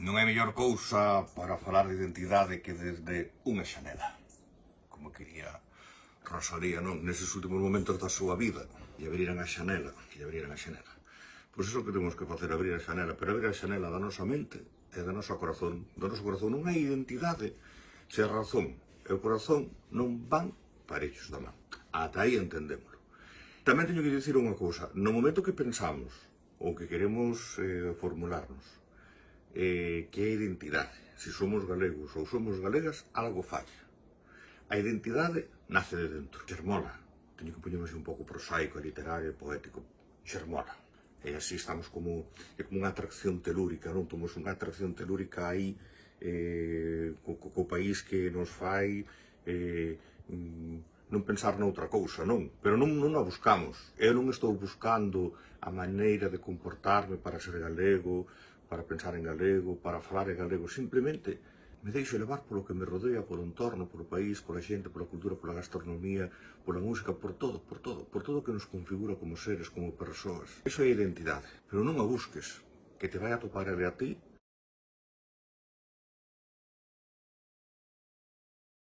Non hai mellor cousa para falar de identidade que desde unha xanela. Como quería Rosalía, non? Neses últimos momentos da súa vida. E abriran a xanela, Pois iso que temos que facer, abrir a xanela, pero abrir a xanela da nosa mente e da nosa corazón. Do noso corazón non hai identidade se a razón e o corazón non van parechos da man. Ata aí entendémolo. Tamén teño que dicir unha cousa. No momento que pensamos ou que queremos formularnos que é identidade, se somos galegos ou somos galegas, algo falla. A identidade nace de dentro, xermola. Teño que poñerme un pouco prosaico, literario e poético. Xermola. E así estamos como unha atracción telúrica, non? Tomos unha atracción telúrica aí co país que nos fai non pensar noutra cousa, non? Pero non a buscamos. Eu non estou buscando a maneira de comportarme para ser galego, para pensar en galego, para falar en galego. Simplemente me deixo levar polo que me rodea, polo entorno, polo país, pola xente, pola cultura, pola gastronomía, pola música, por todo que nos configura como seres, como persoas. Iso é identidade, pero non a busques, que te vai a topar a ti